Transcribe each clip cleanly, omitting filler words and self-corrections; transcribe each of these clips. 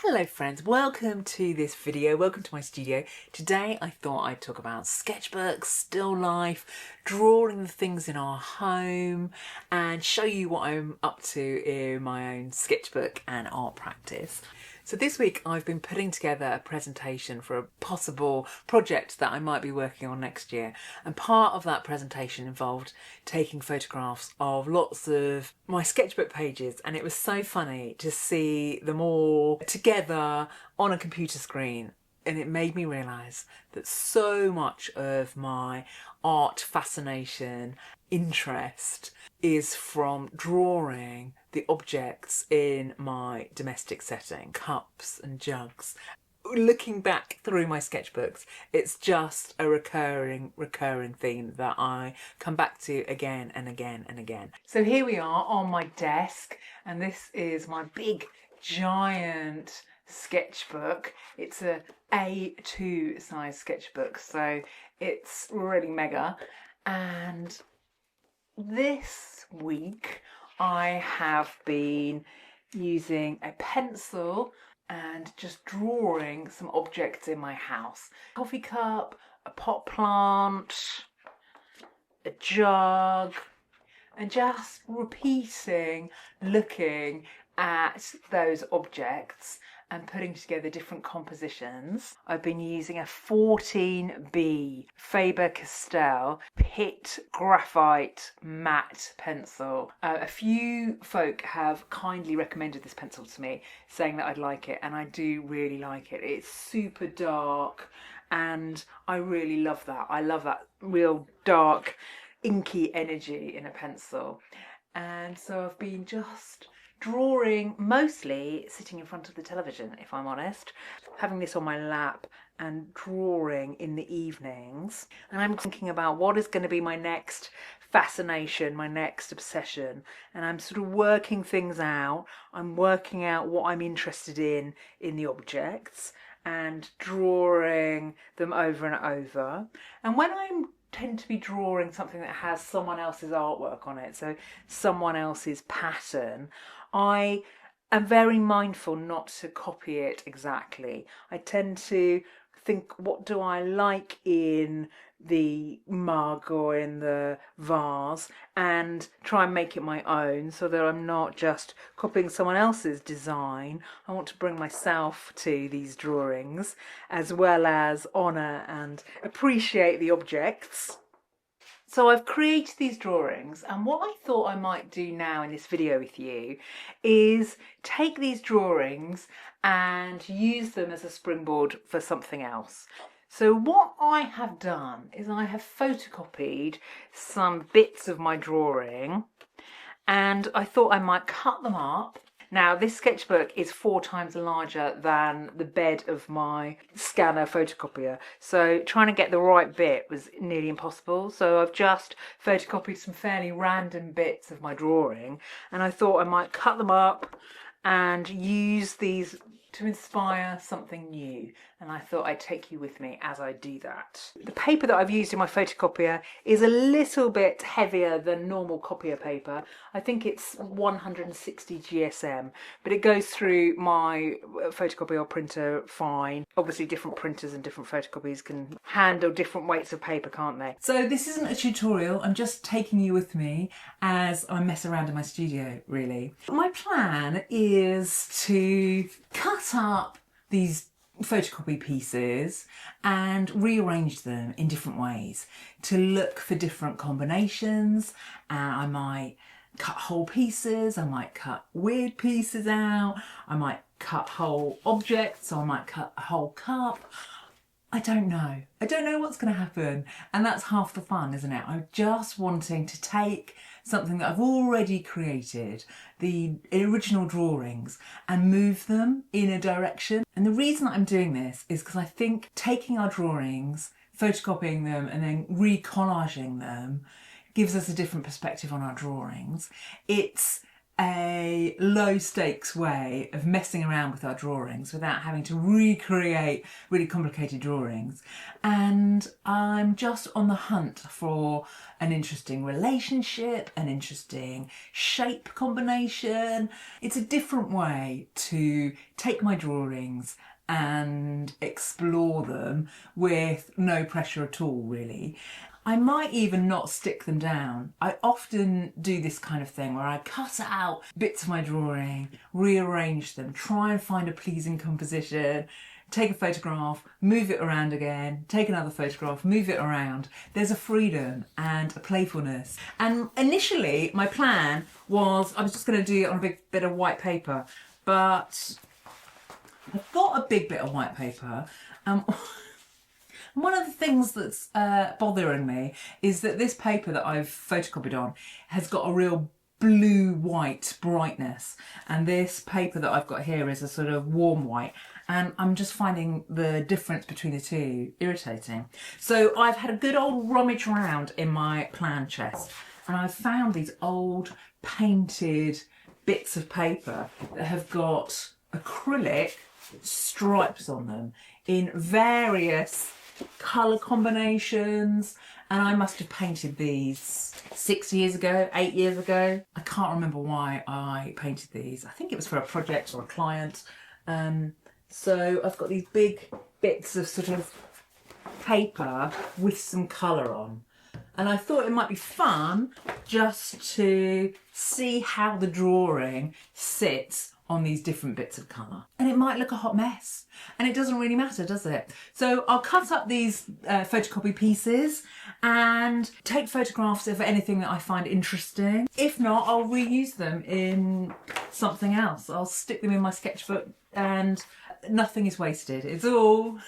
Hello friends, welcome to this video, welcome to my studio. Today I thought I'd talk about sketchbooks, still life, drawing the things in our home and show you what I'm up to in my own sketchbook and art practice. So this week I've been putting together a presentation for a possible project that I might be working on next year, and part of that presentation involved taking photographs of lots of my sketchbook pages, and it was so funny to see them all together on a computer screen. And it made me realise that so much of my art fascination, interest, is from drawing the objects in my domestic setting, cups and jugs. Looking back through my sketchbooks, it's just a recurring theme that I come back to again and again and again. So here we are on my desk, and this is my big, giant sketchbook. It's a A2 size sketchbook, so it's really mega. And this week I have been using a pencil and just drawing some objects in my house. A coffee cup, a pot plant, a jug, and just repeating, looking at those objects and putting together different compositions. I've been using a 14B Faber-Castell Pitt Graphite Matte Pencil. A few folk have kindly recommended this pencil to me, saying that I'd like it, and I do really like it. It's super dark and I really love that. I love that real dark, inky energy in a pencil. And so I've been just drawing, mostly sitting in front of the television, if I'm honest, having this on my lap and drawing in the evenings. And I'm thinking about what is going to be my next fascination, my next obsession, and I'm sort of working things out. I'm working out what I'm interested in the objects and drawing them over and over. And when I tend to be drawing something that has someone else's artwork on it, so someone else's pattern, I am very mindful not to copy it exactly. I tend to think, what do I like in the mug or in the vase, and try and make it my own so that I'm not just copying someone else's design. I want to bring myself to these drawings, as well as honour and appreciate the objects. So I've created these drawings, and what I thought I might do now in this video with you is take these drawings and use them as a springboard for something else. So what I have done is I have photocopied some bits of my drawing, and I thought I might cut them up. Now, this sketchbook is 4 times larger than the bed of my scanner photocopier, so trying to get the right bit was nearly impossible. So I've just photocopied some fairly random bits of my drawing, and I thought I might cut them up and use these to inspire something new, and I thought I'd take you with me as I do that. The paper that I've used in my photocopier is a little bit heavier than normal copier paper. I think it's 160 GSM, but it goes through my photocopier printer fine. Obviously different printers and different photocopies can handle different weights of paper, can't they? So this isn't a tutorial, I'm just taking you with me as I mess around in my studio, really. My plan is to cut up these photocopy pieces and rearrange them in different ways to look for different combinations. I might cut whole pieces, I might cut weird pieces out, I might cut whole objects, or I might cut a whole cup. I don't know what's going to happen, and that's half the fun, isn't it? I'm just wanting to take something that I've already created, the original drawings, and move them in a direction. And the reason I'm doing this is because I think taking our drawings, photocopying them and then recollaging them gives us a different perspective on our drawings. It's a low stakes way of messing around with our drawings without having to recreate really complicated drawings. And I'm just on the hunt for an interesting relationship, an interesting shape combination. It's a different way to take my drawings and explore them with no pressure at all, really. I might even not stick them down. I often do this kind of thing where I cut out bits of my drawing, rearrange them, try and find a pleasing composition, take a photograph, move it around again, take another photograph, move it around. There's a freedom and a playfulness. And initially my plan was I was just going to do it on a big bit of white paper, but I've got a big bit of white paper. One of the things that's bothering me is that this paper that I've photocopied on has got a real blue-white brightness, and this paper that I've got here is a sort of warm white, and I'm just finding the difference between the two irritating. So I've had a good old rummage around in my plan chest, and I've found these old painted bits of paper that have got acrylic stripes on them in various colour combinations, and I must have painted these 6 years ago, 8 years ago. I can't remember why I painted these. I think it was for a project or a client. So I've got these big bits of sort of paper with some colour on, and I thought it might be fun just to see how the drawing sits on these different bits of colour. And it might look a hot mess, and it doesn't really matter, does it? So I'll cut up these photocopy pieces and take photographs of anything that I find interesting. If not, I'll reuse them in something else. I'll stick them in my sketchbook, and nothing is wasted. It's all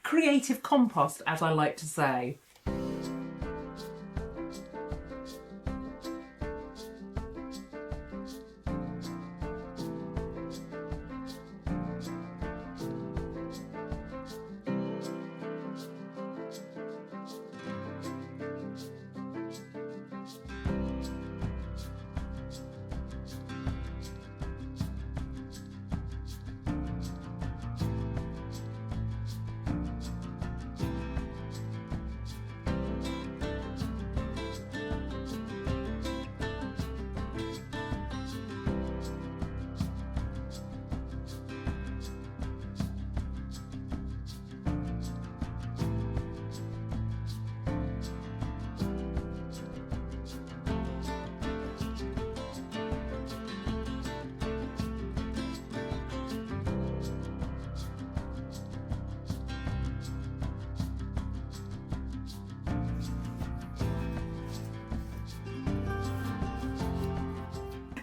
creative compost, as I like to say.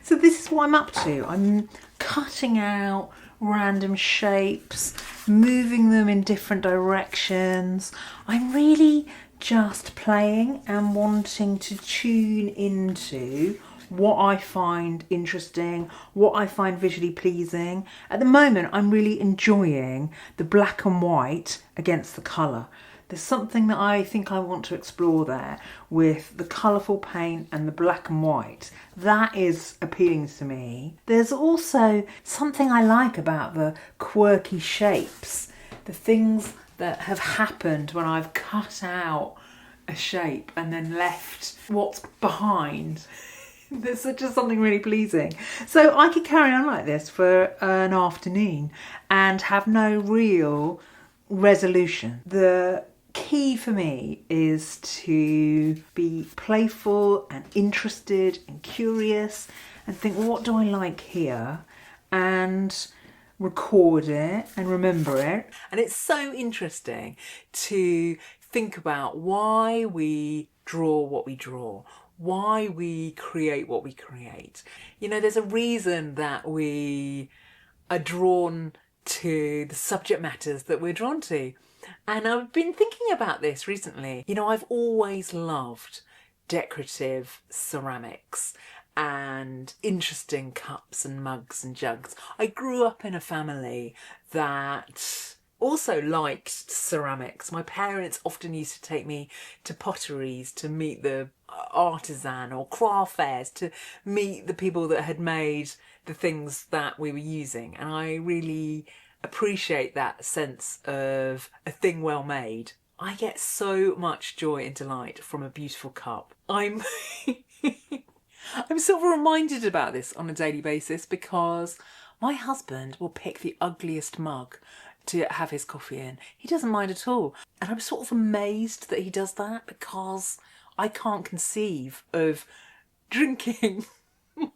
So this is what I'm up to. I'm cutting out random shapes, moving them in different directions. I'm really just playing and wanting to tune into what I find interesting, what I find visually pleasing. At the moment, I'm really enjoying the black and white against the colour. There's something that I think I want to explore there with the colourful paint and the black and white. That is appealing to me. There's also something I like about the quirky shapes, the things that have happened when I've cut out a shape and then left what's behind. There's just something really pleasing. So I could carry on like this for an afternoon and have no real resolution. The key for me is to be playful and interested and curious and think, well, what do I like here? And record it and remember it. And it's so interesting to think about why we draw what we draw, why we create what we create. You know, there's a reason that we are drawn to the subject matters that we're drawn to. And I've been thinking about this recently. You know, I've always loved decorative ceramics and interesting cups and mugs and jugs. I grew up in a family that also liked ceramics. My parents often used to take me to potteries to meet the artisan or craft fairs to meet the people that had made the things that we were using, and I really appreciate that sense of a thing well made. I get so much joy and delight from a beautiful cup. I'm I'm sort of reminded about this on a daily basis because my husband will pick the ugliest mug to have his coffee in. He doesn't mind at all. And I'm sort of amazed that he does that because I can't conceive of drinking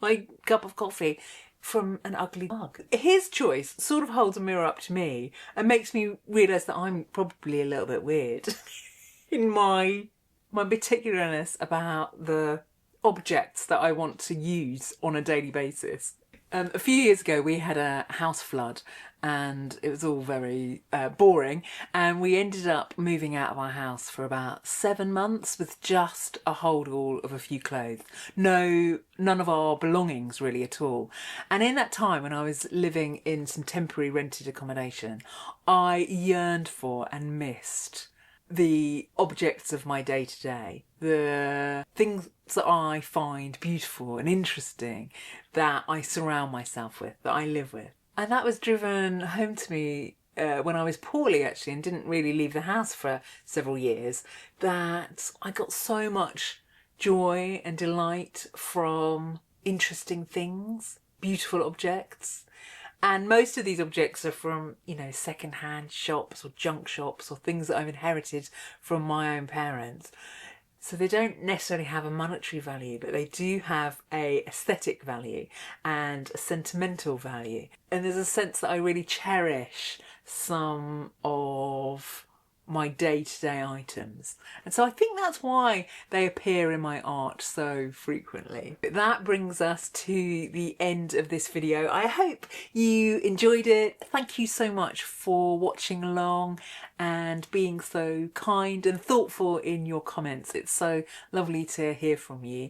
my cup of coffee from an ugly mug. His choice sort of holds a mirror up to me and makes me realise that I'm probably a little bit weird in my particularness about the objects that I want to use on a daily basis. A few years ago we had a house flood and it was all very boring, and we ended up moving out of our house for about 7 months with just a hold-all of a few clothes. None of our belongings really at all. And in that time when I was living in some temporary rented accommodation, I yearned for and missed the objects of my day-to-day, the things that I find beautiful and interesting, that I surround myself with, that I live with. And that was driven home to me when I was poorly, actually, and didn't really leave the house for several years, that I got so much joy and delight from interesting things, beautiful objects. And most of these objects are from, you know, secondhand shops or junk shops or things that I've inherited from my own parents. So they don't necessarily have a monetary value, but they do have a aesthetic value and a sentimental value. And there's a sense that I really cherish some of my day-to-day items. And so I think that's why they appear in my art so frequently. But that brings us to the end of this video. I hope you enjoyed it. Thank you so much for watching along and being so kind and thoughtful in your comments. It's so lovely to hear from you.